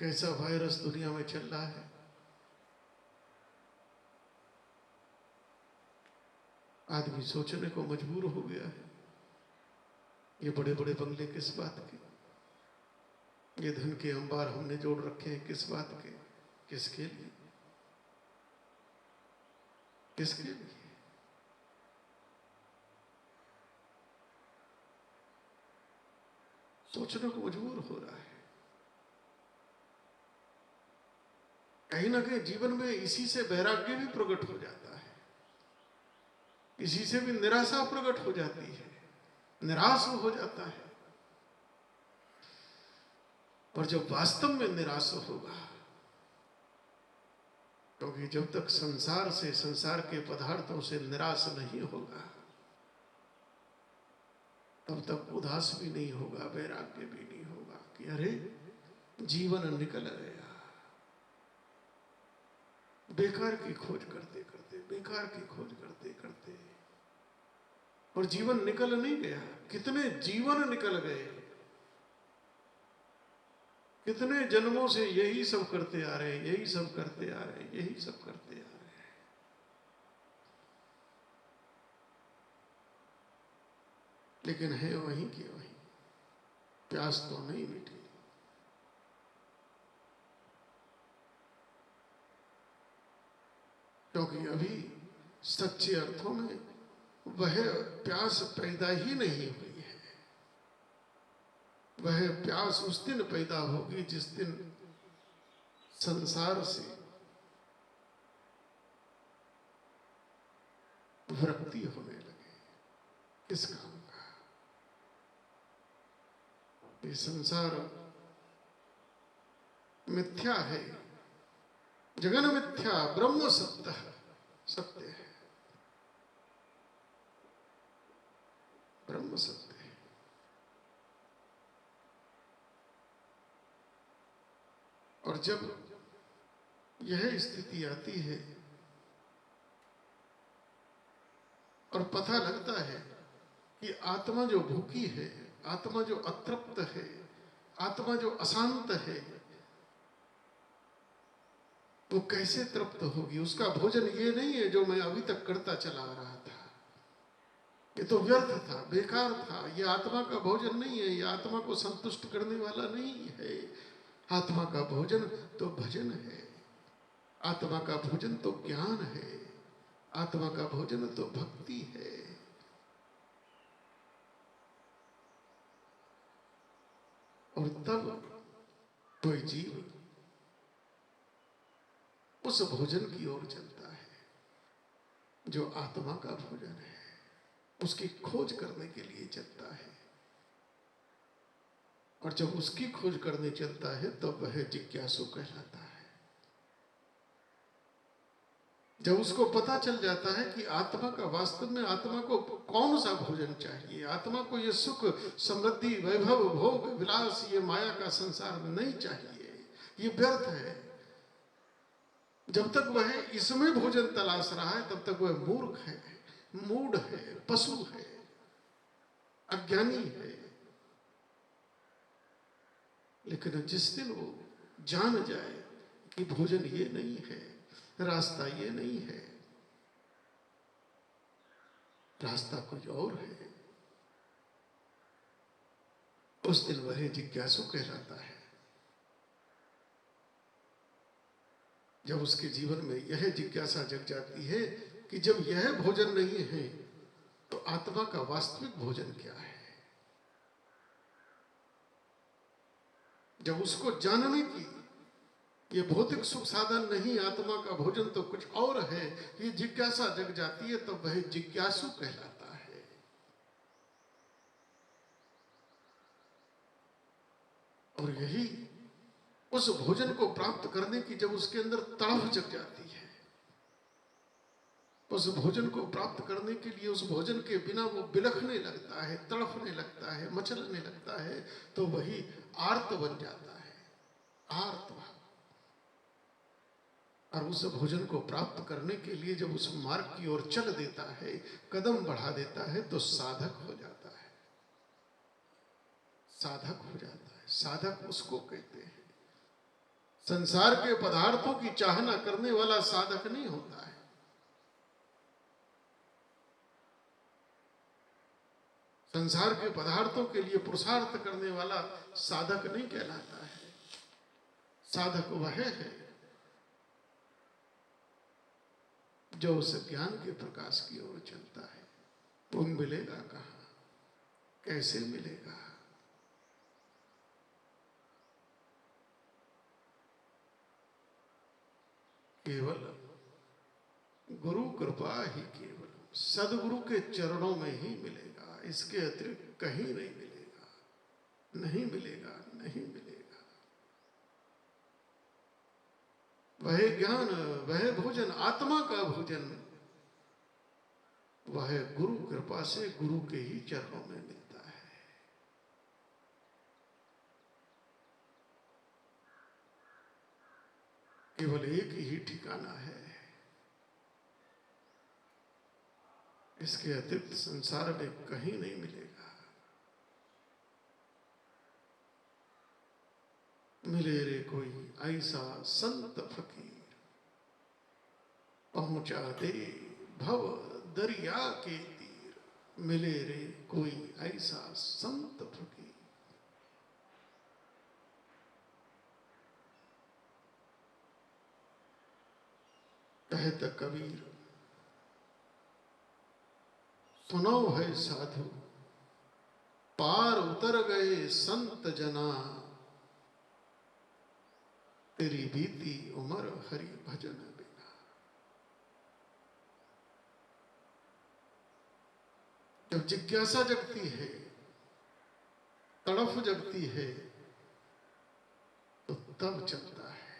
कैसा वायरस दुनिया में चल रहा है। आदमी सोचने को मजबूर हो गया है, ये बड़े बड़े बंगले किस बात के, ये धन के अंबार हमने जोड़ रखे हैं किस बात के, किसके लिए, किसके लिए। सोचने को मजबूर हो रहा है। कहीं ना कहीं जीवन में इसी से वैराग्य भी प्रकट हो जाता है, इसी से भी निराशा प्रकट हो जाती है, निराश हो जाता है। पर जब वास्तव में निराश होगा, क्योंकि जब तक संसार से, संसार के पदार्थों से निराश नहीं होगा, तब तक उदास भी नहीं होगा, वैराग्य भी नहीं होगा कि अरे जीवन निकल गया। बेकार की खोज करते करते, बेकार की खोज करते करते, और जीवन निकल नहीं गया। कितने जीवन निकल गए, कितने जन्मों से यही सब करते आ रहे हैं, यही सब करते आ रहे हैं, यही सब करते आ रहे हैं। लेकिन है वहीं की वहीं, प्यास तो नहीं मिटी। क्योंकि अभी सच्चे अर्थों में वह प्यास पैदा ही नहीं हुई है। वह प्यास उस दिन पैदा होगी जिस दिन संसार से विरक्ति होने लगे। किस काम का? ये संसार मिथ्या है, जगन मिथ्या, ब्रह्म सत्य, सत्य है, ब्रह्म सत्य है। और जब यह स्थिति आती है और पता लगता है कि आत्मा जो भूखी है, आत्मा जो अतृप्त है, आत्मा जो अशांत है, वो कैसे तृप्त होगी। उसका भोजन ये नहीं है जो मैं अभी तक करता चला आ रहा था, ये तो व्यर्थ था, बेकार था। ये आत्मा का भोजन नहीं है, ये आत्मा को संतुष्ट करने वाला नहीं है। आत्मा का भोजन तो भजन है, आत्मा का भोजन तो ज्ञान है, आत्मा का भोजन तो भक्ति है। और तब कोई जीव उस भोजन की ओर चलता है जो आत्मा का भोजन है, उसकी खोज करने के लिए चलता है। और जब उसकी खोज करने चलता है तब वह जिज्ञासु कहलाता है। जब उसको पता चल जाता है कि आत्मा का, वास्तव में आत्मा को कौन सा भोजन चाहिए, आत्मा को ये सुख, समृद्धि, वैभव, भोग, विलास, ये माया का संसार में नहीं चाहिए, ये व्यर्थ है। जब तक वह इसमें भोजन तलाश रहा है तब तक वह मूर्ख है, मूढ़ है, पशु है, अज्ञानी है। लेकिन जिस दिन वो जान जाए कि भोजन ये नहीं है, रास्ता ये नहीं है, रास्ता कोई और है, उस दिन वह जिज्ञासु कहलाता है। जब उसके जीवन में यह जिज्ञासा जग जाती है कि जब यह भोजन नहीं है तो आत्मा का वास्तविक भोजन क्या है। जब उसको जानने की, ये भौतिक सुख साधन नहीं, आत्मा का भोजन तो कुछ और है, ये जिज्ञासा जग जाती है, तब वह जिज्ञासु कहलाता है। और यही उस भोजन को प्राप्त करने की जब उसके अंदर तड़फ जग जाती है, उस भोजन को प्राप्त करने के लिए उस भोजन के बिना वो बिलखने लगता है, तड़फने लगता है, मचलने लगता है, तो वही आर्त बन जाता है, आर्त। और उस भोजन को प्राप्त करने के लिए जब उस मार्ग की ओर चल देता है, कदम बढ़ा देता है, तो साधक हो जाता है, साधक हो जाता है। साधक उसको कहते हैं संसार के पदार्थों की चाहना करने वाला साधक नहीं होता है। संसार के पदार्थों के लिए पुरुषार्थ करने वाला साधक नहीं कहलाता है। साधक वह है जो उस ज्ञान के प्रकाश की ओर चलता है। वो मिलेगा कहाँ, कैसे मिलेगा? केवल गुरु कृपा ही, केवल सदगुरु के चरणों में ही मिलेगा। इसके अतिरिक्त कहीं नहीं मिलेगा, नहीं मिलेगा, नहीं मिलेगा। वह ज्ञान, वह भोजन, आत्मा का भोजन, वह गुरु कृपा से गुरु के ही चरणों में मिलता है। केवल एक ही ठिकाना है, इसके अतिरिक्त संसार में कहीं नहीं मिलेगा। मिले रे कोई ऐसा संत फकीर, पहुंचा दे भव दरिया के तीर। मिले रे कोई ऐसा संत फकीर। कहत कबीर सुनो है साधु, पार उतर गए संत जना। तेरी बीती उमर हरि भजन बिना। जब जिज्ञासा जगती है, तड़फ जगती है, तो तब चलता है।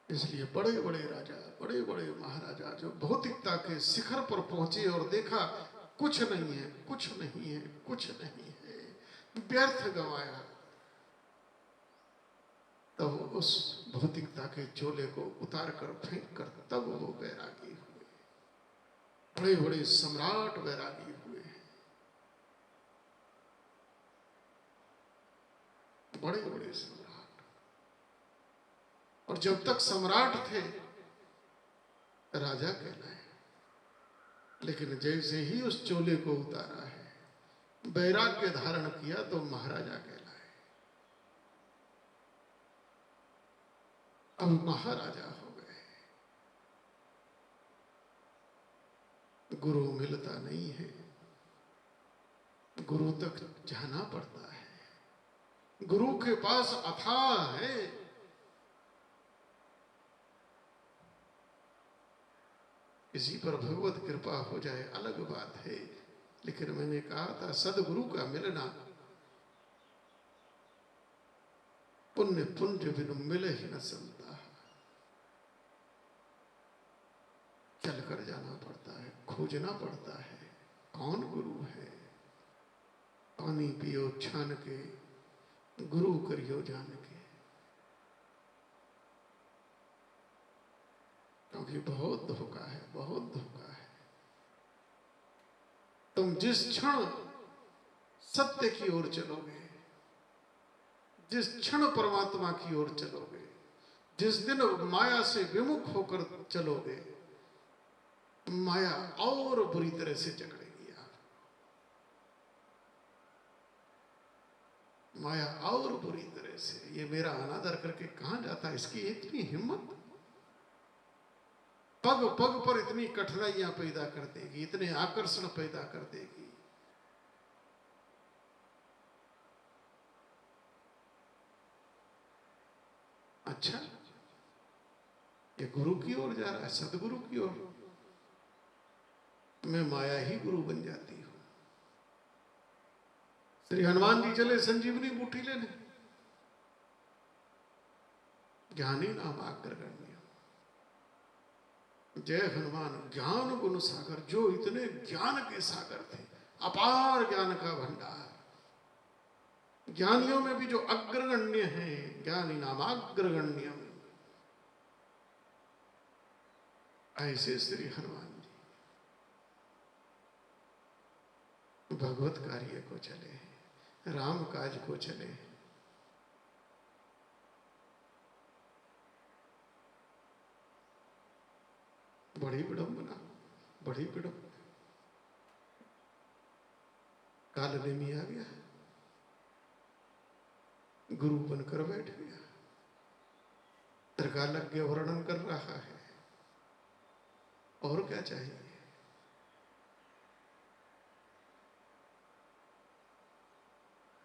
इसलिए बड़े बड़े राजा, बड़े बड़े महाराजा जो भौतिकता के शिखर पर पहुंचे और देखा कुछ नहीं है, कुछ नहीं है, कुछ नहीं है, व्यर्थ गंवाया, तब उस भौतिकता के चोले को उतार कर फेंक कर तब वो वैरागी हुए। बड़े बड़े सम्राट वैरागी हुए हैं, बड़े बड़े सम्राट। और जब तक सम्राट थे राजा कहलाए, लेकिन जैसे ही उस चोले को उतारा है, वैराग्य धारण किया, तो महाराजा कहलाए। अब महाराजा हो गए। गुरु मिलता नहीं है, गुरु तक जाना पड़ता है। गुरु के पास अथाह है। किसी पर भगवत कृपा हो जाए अलग बात है, लेकिन मैंने कहा था सदगुरु का मिलना पुण्य पुंज बिनु मिले ही न संता। चल कर जाना पड़ता है, खोजना पड़ता है। कौन गुरु है? पानी पियो छान के, गुरु करियो जान के। क्योंकि बहुत धोखा है, बहुत धोखा है। तुम जिस क्षण सत्य की ओर चलोगे, जिस क्षण परमात्मा की ओर चलोगे, जिस दिन माया से विमुख होकर चलोगे, माया और बुरी तरह से जकड़ेगी आप। माया और बुरी तरह से, ये मेरा अनादर करके कहां जाता है, इसकी इतनी हिम्मत, पग पग पर इतनी कठिनाइयां पैदा कर देगी, इतने आकर्षण पैदा कर देगी। अच्छा, ये गुरु की ओर जा रहा है, सदगुरु की ओर। मैं माया ही गुरु बन जाती हूं। श्री हनुमान जी चले संजीवनी बूटी लेने। ज्ञानी नाम अग्रगण्य, जय हनुमान ज्ञान गुण सागर। जो इतने ज्ञान के सागर थे, अपार ज्ञान का भंडार। ज्ञानियों में भी जो अग्रगण्य हैं, ज्ञानी नाम अग्रगण्यम, ऐसे श्री हनुमान जी भगवत कार्य को चले, राम काज को चले। बड़ी विडंबना, बड़ी विडंबना। काल नेमी आ गया, गुरु बनकर बैठ गया, त्रिकालज्ञ वर्णन कर रहा है, और क्या चाहिए।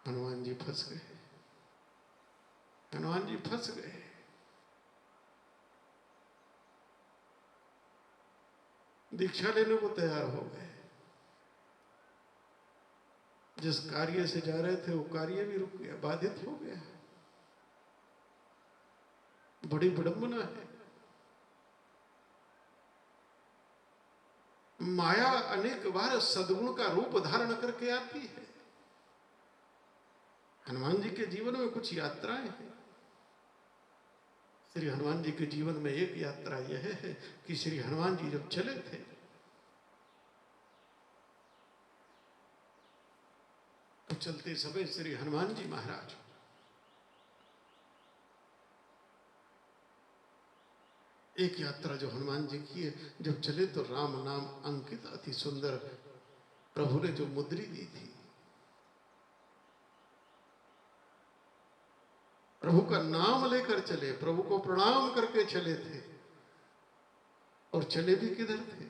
हनुमान जी फंस गए, हनुमान जी फंस गए। दीक्षा लेने को तैयार हो गए, जिस कार्य से जा रहे थे वो कार्य भी रुक गया, बाधित हो गया। बड़ी विडंबना है। माया अनेक बार सद्गुण का रूप धारण करके आती है। हनुमान जी के जीवन में कुछ यात्राएं हैं। श्री हनुमान जी के जीवन में एक यात्रा यह है कि श्री हनुमान जी जब चले थे तो चलते समय श्री हनुमान जी महाराज एक यात्रा जो हनुमान जी की है, जब चले तो राम नाम अंकित अति सुंदर प्रभु ने जो मुद्री दी थी, प्रभु का नाम लेकर चले, प्रभु को प्रणाम करके चले थे। और चले भी किधर थे?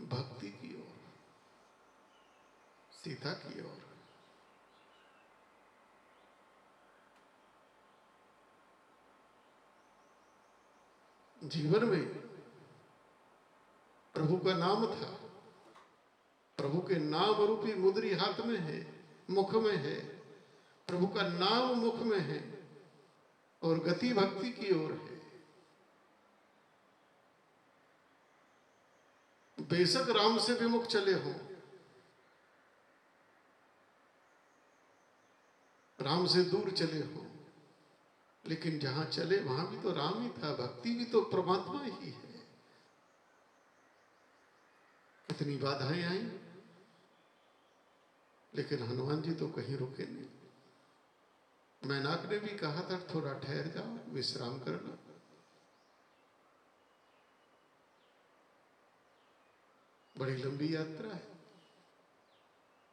भक्ति की ओर, सीता की ओर। जीवन में प्रभु का नाम था, प्रभु के नाम रूपी मुद्री हाथ में है, मुख में है, प्रभु का नाम मुख में है और गति भक्ति की ओर है। बेशक राम से विमुख चले हों, राम से दूर चले हों, लेकिन जहां चले वहां भी तो राम ही था, भक्ति भी तो परमात्मा ही है। कितनी बाधाएं आई, लेकिन हनुमान जी तो कहीं रुके नहीं। मैनाक ने भी कहा था थोड़ा ठहर जाओ, विश्राम करना। बड़ी लंबी यात्रा है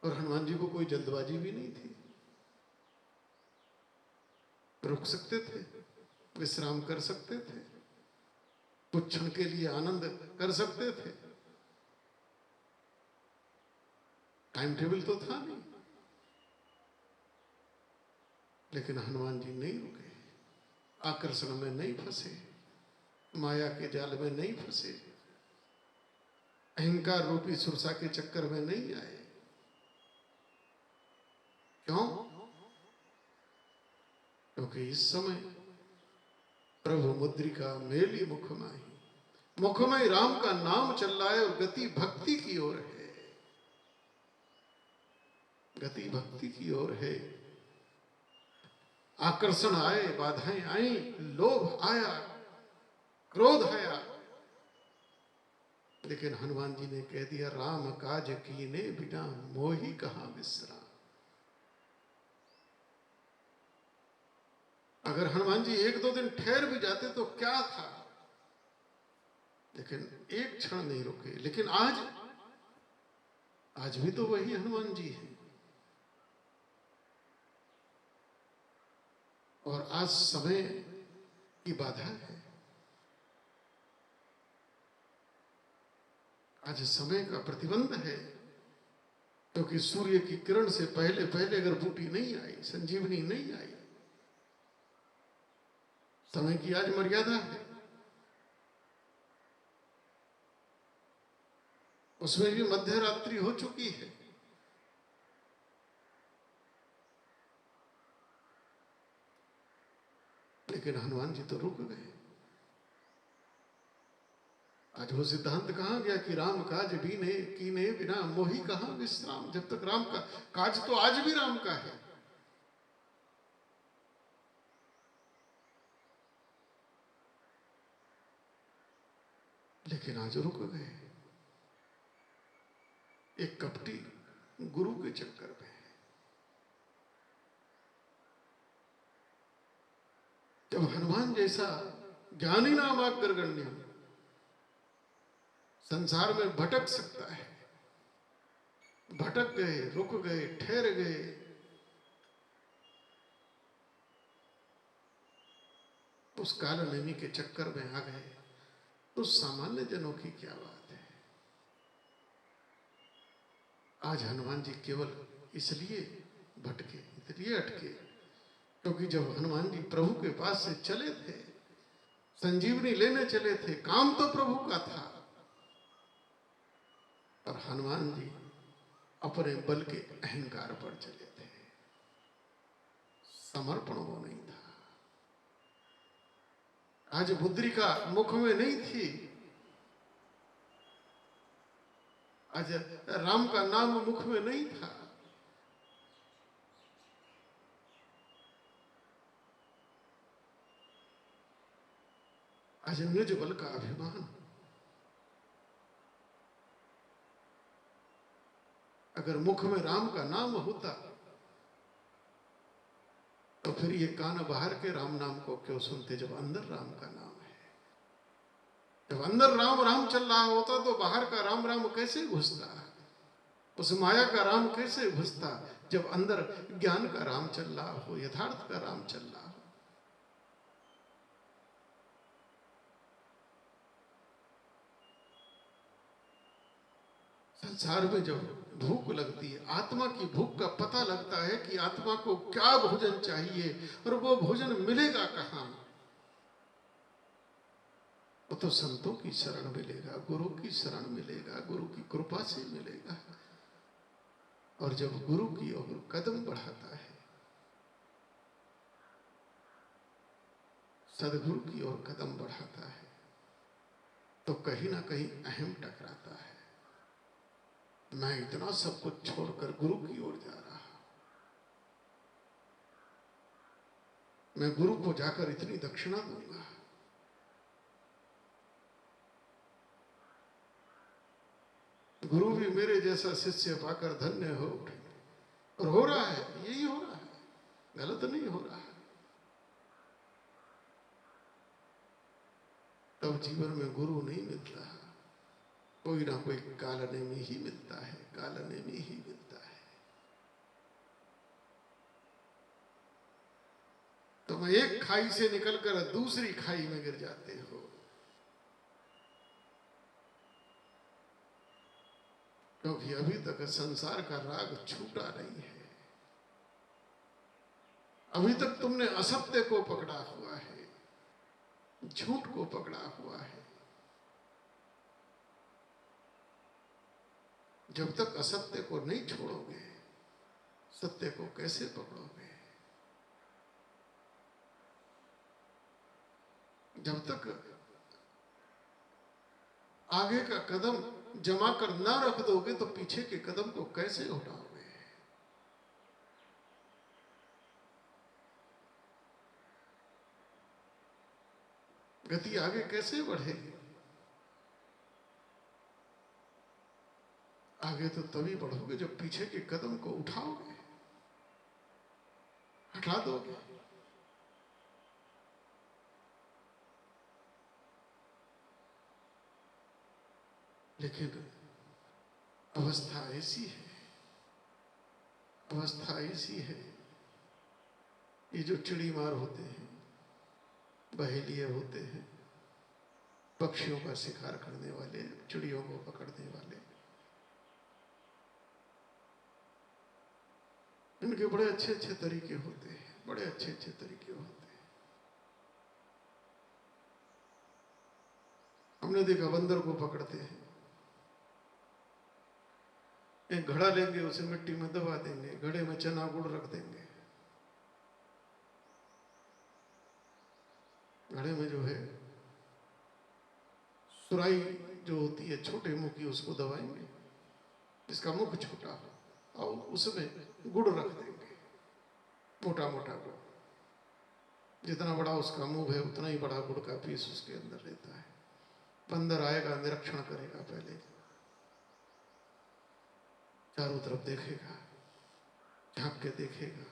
और हनुमान जी को कोई जल्दबाजी भी नहीं थी, रुक सकते थे, विश्राम कर सकते थे, कुछ क्षण के लिए आनंद कर सकते थे। टाइम टेबल तो था नहीं, लेकिन हनुमान जी नहीं रुके, आकर्षण में नहीं फंसे, माया के जाल में नहीं फंसे, अहंकार रूपी सुरसा के चक्कर में नहीं आए। क्यों? क्योंकि इस समय प्रभु मुद्रिका मेली मुखमाई, मुखमय राम का नाम चल रहा है और गति भक्ति की ओर है, गति भक्ति की ओर है। आकर्षण आए, बाधाएं आई, लोभ आया, क्रोध आया, लेकिन हनुमान जी ने कह दिया राम काज कीने बिना मोहि कहां विश्राम। अगर हनुमान जी एक दो दिन ठहर भी जाते तो क्या था, लेकिन एक क्षण नहीं रुके। लेकिन आज भी तो वही हनुमान जी हैं, और आज समय की बाधा है, आज समय का प्रतिबंध है, क्योंकि सूर्य की किरण से पहले पहले अगर बूटी नहीं आई, संजीवनी नहीं आई, समय की आज मर्यादा है। उसमें भी मध्य रात्रि हो चुकी है, लेकिन हनुमान जी तो रुक गए। आज वो सिद्धांत कहां गया कि राम काज बीने कीने बिना मोहि कहां विश्राम। जब तक राम का काज तो आज भी राम का है, लेकिन आज रुक गए एक कपटी गुरु के चक्कर में। जब हनुमान जैसा ज्ञानी नाम अग्रगण्य संसार में भटक सकता है। भटक गए, रुक गए, ठहर गए, उस कालनेमी के चक्कर में आ गए, तो सामान्य जनों की क्या बात है। आज हनुमान जी केवल इसलिए भटके, इसलिए अटके, क्योंकि जब हनुमान जी प्रभु के पास से चले थे, संजीवनी लेने चले थे, काम तो प्रभु का था, और हनुमान जी अपने बल के अहंकार पर चले थे, समर्पण वो नहीं था। आज मुद्रिका मुख में नहीं थी, आज राम का नाम मुख में नहीं था, आज निज बल का अभिमान। अगर मुख में राम का नाम होता तो फिर ये कान बाहर के राम नाम को क्यों सुनते, जब अंदर राम का नाम है। जब अंदर राम राम चल रहा होता तो बाहर का राम राम कैसे घुसता, उस माया का राम कैसे घुसता, जब अंदर ज्ञान का राम चल रहा हो, यथार्थ का राम चल रहा हो। संसार में जब भूख लगती है, आत्मा की भूख का पता लगता है कि आत्मा को क्या भोजन चाहिए और वो भोजन मिलेगा कहां, वो तो संतों की शरण मिलेगा, गुरु की शरण मिलेगा, गुरु की कृपा से मिलेगा। और जब गुरु की ओर कदम बढ़ाता है, सदगुरु की ओर कदम बढ़ाता है, तो कहीं ना कहीं अहम टकराता है। मैं इतना सब कुछ छोड़कर गुरु की ओर जा रहा, मैं गुरु को जाकर इतनी दक्षिणा दूंगा, गुरु भी मेरे जैसा शिष्य पाकर धन्य हो उठे। और हो रहा है, यही हो रहा है, गलत नहीं हो रहा है। तब जीवन में गुरु नहीं मिलता, कोई ना कोई कालनेमी ही मिलता है, कालनेमी ही मिलता है। तो मैं एक खाई से निकलकर दूसरी खाई में गिर जाते हो। क्योंकि अभी तक संसार का राग छूटा नहीं है, अभी तक तुमने असत्य को पकड़ा हुआ है, झूठ को पकड़ा हुआ है। जब तक असत्य को नहीं छोड़ोगे, सत्य को कैसे पकड़ोगे। जब तक आगे का कदम जमा कर ना रख दोगे तो पीछे के कदम को कैसे उठाओगे। गति आगे कैसे बढ़ेगी। आगे तो तभी बढ़ोगे जब पीछे के कदम को उठाओगे, हटा दोगे। लेकिन अवस्था ऐसी है, अवस्था ऐसी है, ये जो चिड़ीमार होते हैं, बहेलिए होते हैं, पक्षियों का शिकार करने वाले, चिड़ियों को पकड़ने वाले, इनके बड़े अच्छे अच्छे तरीके होते हैं, बड़े अच्छे अच्छे तरीके होते हैं। हमने देखा बंदर को पकड़ते हैं, एक घड़ा लेंगे, उसे मिट्टी में दबा देंगे, घड़े में चना गुड़ रख देंगे, घड़े में जो है सुराई जो होती है छोटे मुंह की, उसको दबाएंगे, जिसका मुख छोटा हो, और उसमें गुड़ रख देंगे, मोटा मोटा गुड़, जितना बड़ा उसका मुंह है उतना ही बड़ा गुड़ का पीस उसके अंदर रहता है। बंदर आएगा, निरीक्षण करेगा, पहले चारों तरफ देखेगा, झांक के देखेगा,